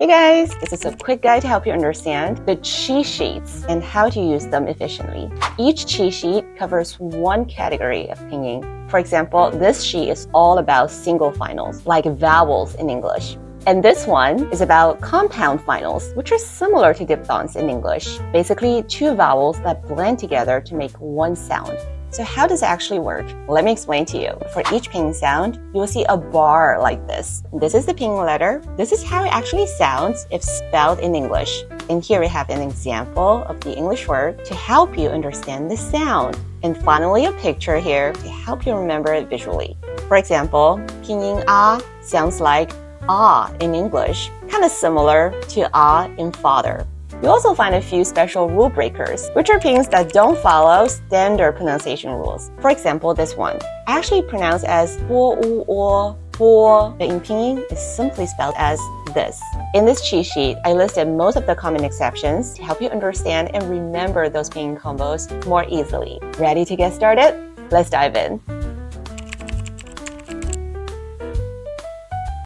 Hey guys, this is a quick guide to help you understand the cheat sheets and how to use them efficiently. Each cheat sheet covers one category of pinyin. For example, this sheet is all about single finals, like vowels in English. And this one is about compound finals, which are similar to diphthongs in English. Basically, two vowels that blend together to make one sound. So how does it actually work? Let me explain to you. For each pinyin sound, you will see a bar like this. This is the pinyin letter. This is how it actually sounds if spelled in English. And here we have an example of the English word to help you understand the sound. And finally, a picture here to help you remember it visually. For example, pinyin ah sounds like ah in English, kind of similar to ah in father. You also find a few special rule breakers, which are pinyins that don't follow standard pronunciation rules. For example, this one, actually pronounced as bo u o, bo, but in pinyin is simply spelled as this. In this cheat sheet, I listed most of the common exceptions to help you understand and remember those pinyin combos more easily. Ready to get started? Let's dive in.